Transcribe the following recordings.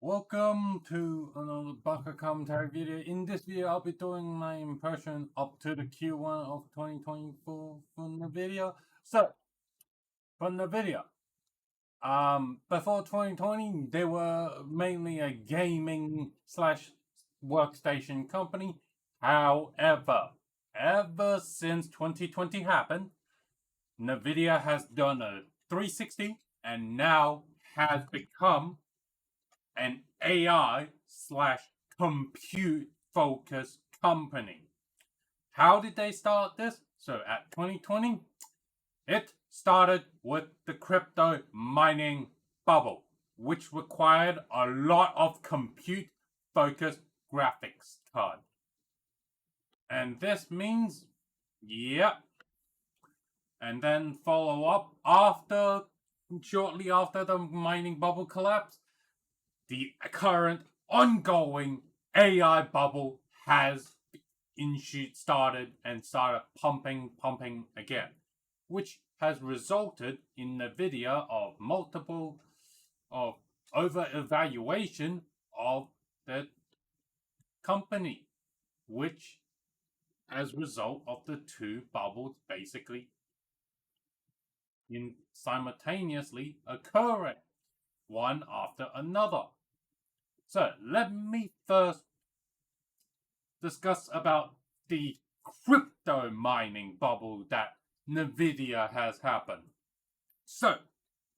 Welcome to another Bucker commentary video. In this video, I'll be doing my impression up to the Q1 of 2024 from Nvidia. So, from Nvidia, before 2020, they were mainly a gaming slash workstation company. However, ever since 2020 happened, Nvidia has done a 360 and now has become an AI slash compute focused company. How did they start this? So at 2020, it started with the crypto mining bubble, which required a lot of compute focused graphics card. And this means, yep. And then follow up shortly after the mining bubble collapse, the current ongoing AI bubble has started pumping again, which has resulted in Nvidia of multiple of over evaluation of the company, which as a result of the two bubbles basically simultaneously occurring, one after another. So let me first discuss about the crypto mining bubble that Nvidia has happened. So,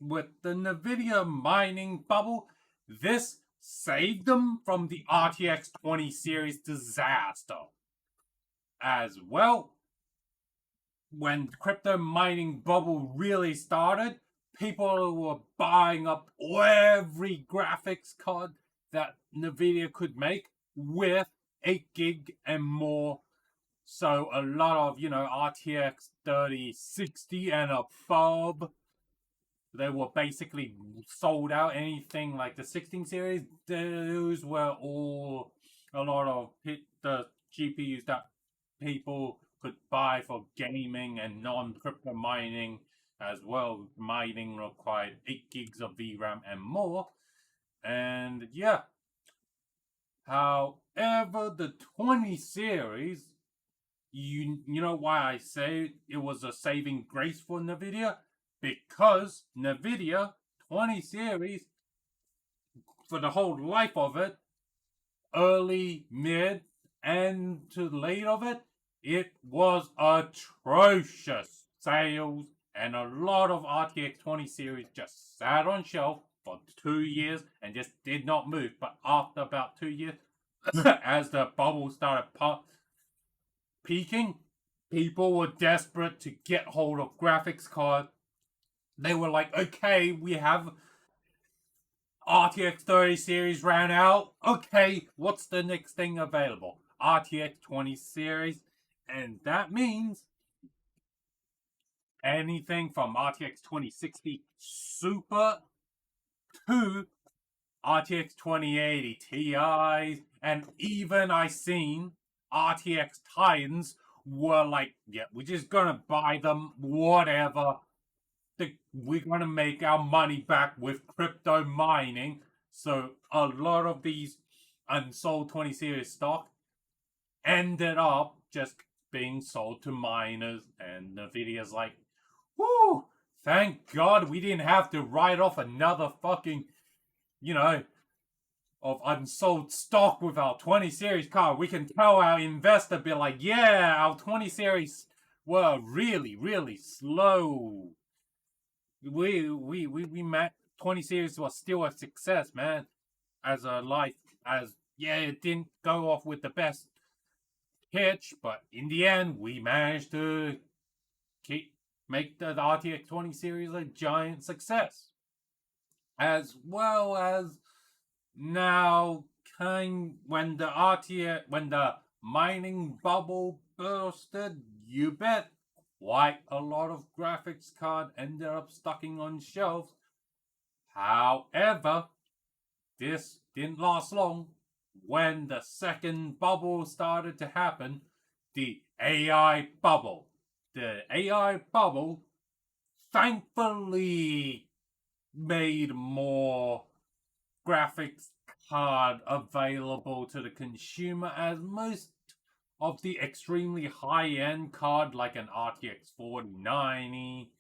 with the Nvidia mining bubble, this saved them from the RTX 20 series disaster. As well, when crypto mining bubble really started, people were buying up every graphics card that Nvidia could make with 8 gig and more. So a lot of, RTX 3060 and above, they were basically sold out. Anything like the 16 series, those were all a lot of the GPUs that people could buy for gaming and non-crypto mining as well. Mining required 8 gigs of VRAM and more. And yeah. However, the 20 series, you know why I say it was a saving grace for Nvidia? Because Nvidia 20 series, for the whole life of it, early, mid, and to late of it, it was atrocious sales, and a lot of RTX 20 series just sat on shelf for 2 years and just did not move. But after about 2 years, as the bubble started peaking, people were desperate to get hold of graphics card. They were like, okay, we have RTX 30 series ran out. Okay, what's the next thing available? RTX 20 series. And that means anything from RTX 2060 Super to RTX 2080 Ti's, and even I seen RTX Titans were like, yeah, we're just gonna buy them, whatever. We're gonna make our money back with crypto mining. So a lot of these unsold 20 series stock ended up just being sold to miners, and Nvidia's like, whoo, thank God we didn't have to write off another fucking, of unsold stock with our 20 series card. We can tell our investor, be like, yeah, our 20 series were really, really slow. We met 20 series was still a success, man. It didn't go off with the best pitch, but in the end, we managed to make the RTX 20 series a giant success. As well as now, when the mining bubble bursted, you bet quite a lot of graphics card ended up stocking on shelves. However, this didn't last long. When the second bubble started to happen, the AI bubble. The AI bubble thankfully made more graphics card available to the consumer, as most of the extremely high-end card like an RTX 4090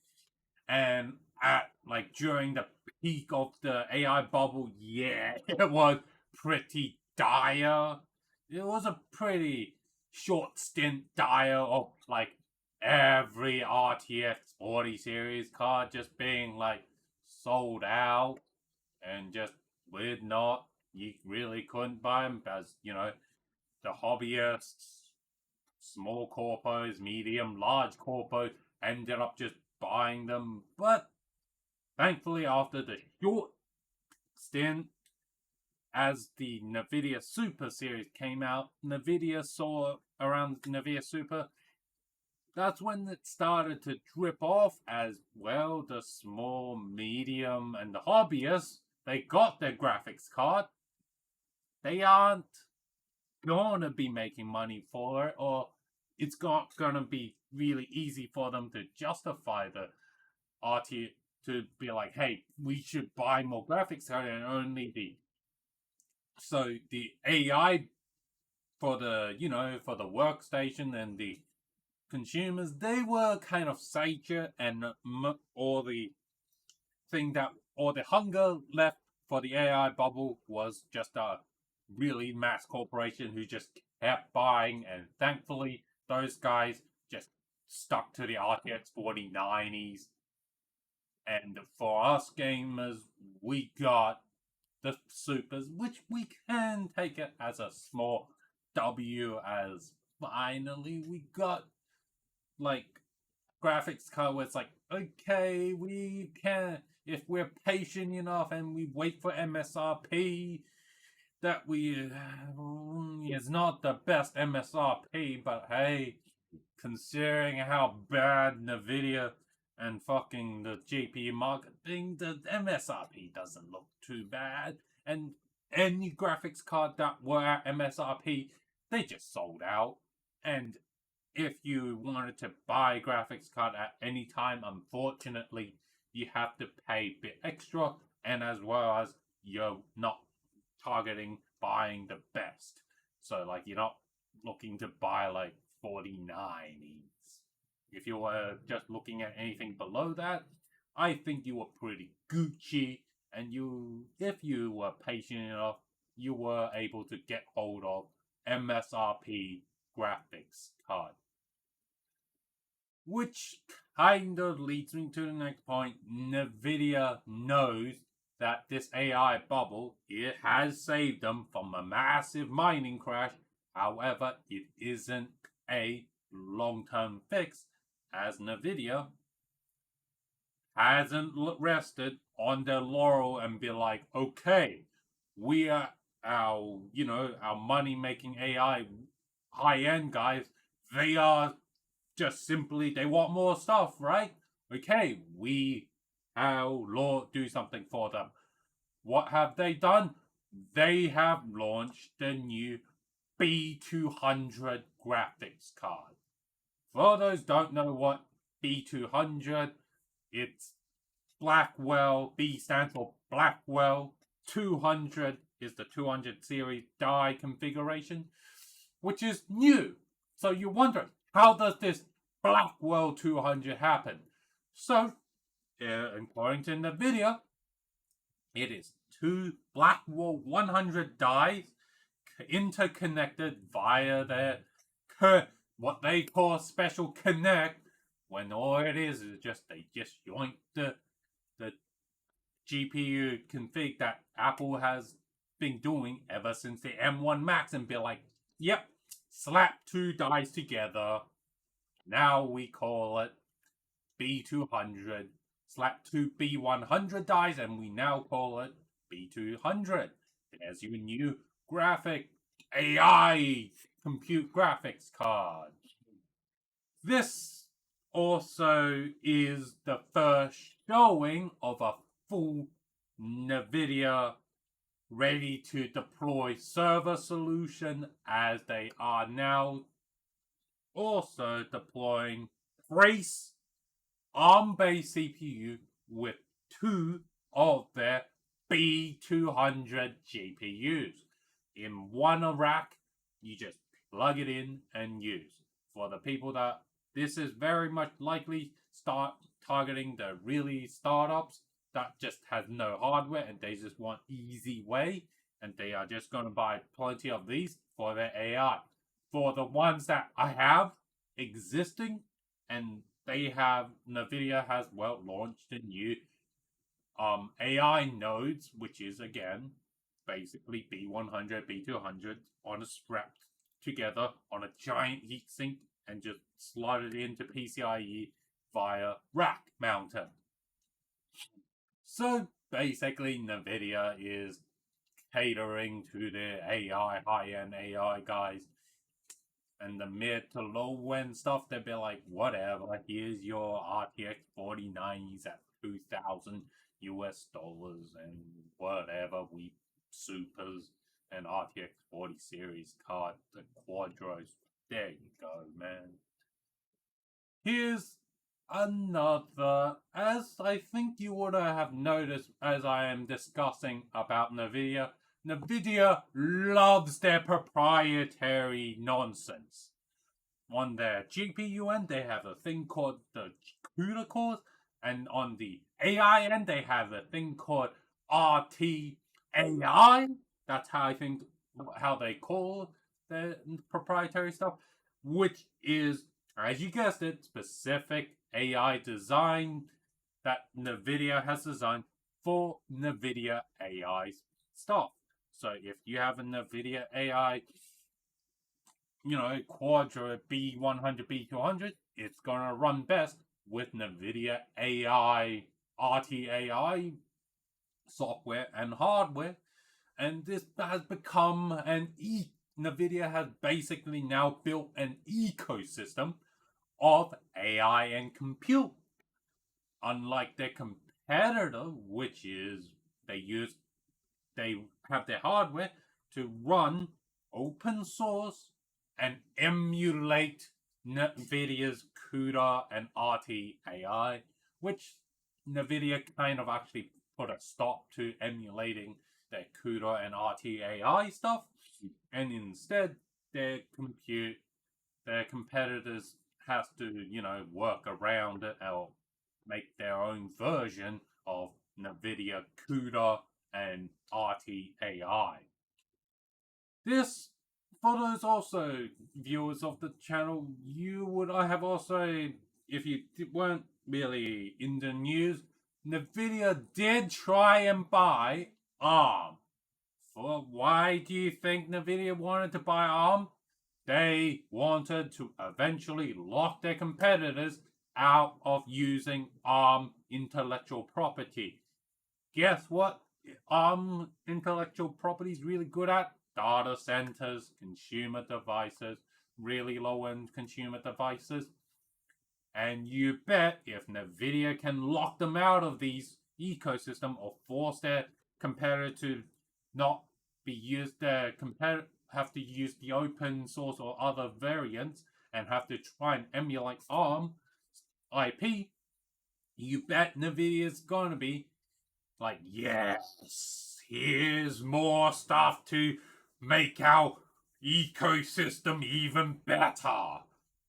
and at like during the peak of the AI bubble, yeah, it was pretty dire. It was a pretty short stint dire of like every RTX 40 series card just being like sold out and just with not you really couldn't buy them as the hobbyists, small corpos, medium, large corpos ended up just buying them. But thankfully, after the short stint, as the Nvidia Super series came out, Nvidia saw around Nvidia Super. That's when it started to drip off as well. The small, medium, and the hobbyists, they got their graphics card. They aren't gonna be making money for it, or it's not gonna be really easy for them to justify the RT to be like, hey, we should buy more graphics card and only the AI for the workstation and the consumers, they were kind of sated, and all the hunger left for the AI bubble was just a really mass corporation who just kept buying, and thankfully those guys just stuck to the RTX 4090s. And for us gamers, we got the supers, which we can take it as a small W, as finally we got like graphics card where it's like, okay, we can, if we're patient enough and we wait for MSRP, that we is not the best MSRP, but hey, considering how bad Nvidia and fucking the GPU marketing, the MSRP doesn't look too bad. And any graphics card that were at MSRP, they just sold out. And if you wanted to buy a graphics card at any time, unfortunately, you have to pay a bit extra, and as well as you're not targeting buying the best. So, like, you're not looking to buy like 4090s. If you were just looking at anything below that, I think you were pretty Gucci, and if you were patient enough, you were able to get hold of MSRP graphics card. Which kind of leads me to the next point. Nvidia knows that this AI bubble, it has saved them from a massive mining crash. However, it isn't a long-term fix, as Nvidia hasn't rested on their laurel and be like, okay, we are our money-making AI high-end guys. They are just simply, they want more stuff, right? Okay, Lord, do something for them. What have they done? They have launched the new B200 graphics card. For those don't know what B200, it's Blackwell. B stands for Blackwell. 200 is the 200 series die configuration, which is new. So you wonder, how does this Blackwell 200 happen? So, according to Nvidia, it is two Blackwell 100 dies interconnected via their what they call special connect, when all it is just they just joint the GPU config that Apple has been doing ever since the M1 Max, and be like, yep, slap two dies together. Now we call it B200. Slap two B100 dies, and we now call it B200. There's your new graphic AI compute graphics card. This also is the first showing of a full Nvidia ready to deploy server solution, as they are now also deploying Grace ARM-based CPU with two of their B200 GPUs. In one rack, you just plug it in and use. For the people that this is very much likely start targeting the really startups that just has no hardware and they just want easy way and they are just going to buy plenty of these for their AI. For the ones that I have existing and they have Nvidia has launched a new AI nodes, which is again basically B100, B200 on a strapped together on a giant heatsink and just slide it into PCIe via rack mounter. So basically, Nvidia is catering to the AI, high-end AI guys. And the mid to low end stuff, they'd be like, whatever, here's your RTX 4090s at 2,000 US dollars and whatever, we supers and RTX 40 series card, the quadros. There you go, man. Here's another, as I think you would have noticed as I am discussing about Nvidia. Nvidia loves their proprietary nonsense. On their GPU end, they have a thing called the CUDA cores, and on the AI end, they have a thing called RTAI. That's how I think how they call the proprietary stuff, which is, as you guessed it, specific AI design that Nvidia has designed for Nvidia AI stuff. So if you have a Nvidia AI, Quadro B100, B200, it's gonna run best with Nvidia AI, RTAI software and hardware. And this has become Nvidia has basically now built an ecosystem of AI and compute. Unlike their competitor, which is they have their hardware to run open source and emulate Nvidia's CUDA and RTAI, which Nvidia kind of actually put a stop to emulating their CUDA and RTAI stuff, and instead their competitors has to work around it or make their own version of Nvidia CUDA and RTAI. This, for those also viewers of the channel, I have also, if you weren't really in the news, Nvidia did try and buy ARM. Why do you think Nvidia wanted to buy ARM? They wanted to eventually lock their competitors out of using ARM intellectual property. Guess what? ARM intellectual property is really good at data centers, consumer devices, really low-end consumer devices. And you bet if Nvidia can lock them out of these ecosystem or force their competitor to not be used, their competitor have to use the open source or other variants and have to try and emulate ARM IP, you bet Nvidia's gonna be like, yes, here's more stuff to make our ecosystem even better.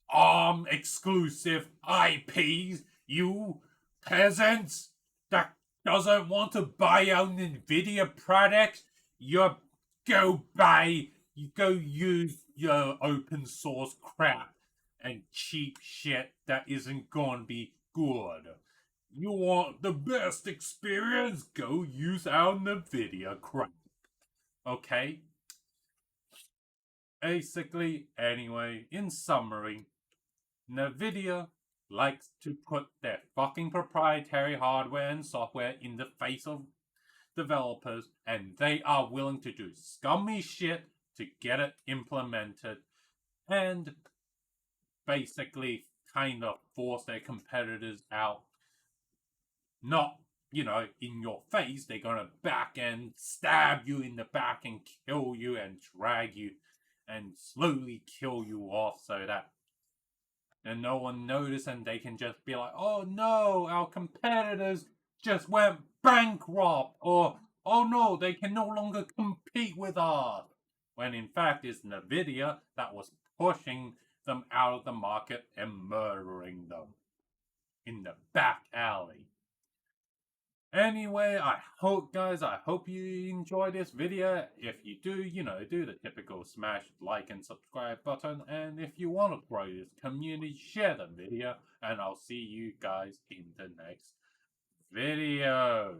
ARM exclusive IPs, you peasants that doesn't want to buy our Nvidia products, you go use your open source crap and cheap shit that isn't gonna be good. You want the best experience? Go use our Nvidia crap. Okay? Basically, anyway, in summary, Nvidia likes to put their fucking proprietary hardware and software in the face of developers, and they are willing to do scummy shit to get it implemented and basically kind of force their competitors out. Not, in your face. They're gonna back and stab you in the back and kill you and drag you and slowly kill you off so that and no one notice and they can just be like, oh no, our competitors just went bankrupt, or oh no, they can no longer compete with us. When in fact it's Nvidia that was pushing them out of the market and murdering them in the back alley. Anyway, I hope you enjoy this video. If you do, do the typical smash like and subscribe button. And if you want to grow this community, share the video. And I'll see you guys in the next video.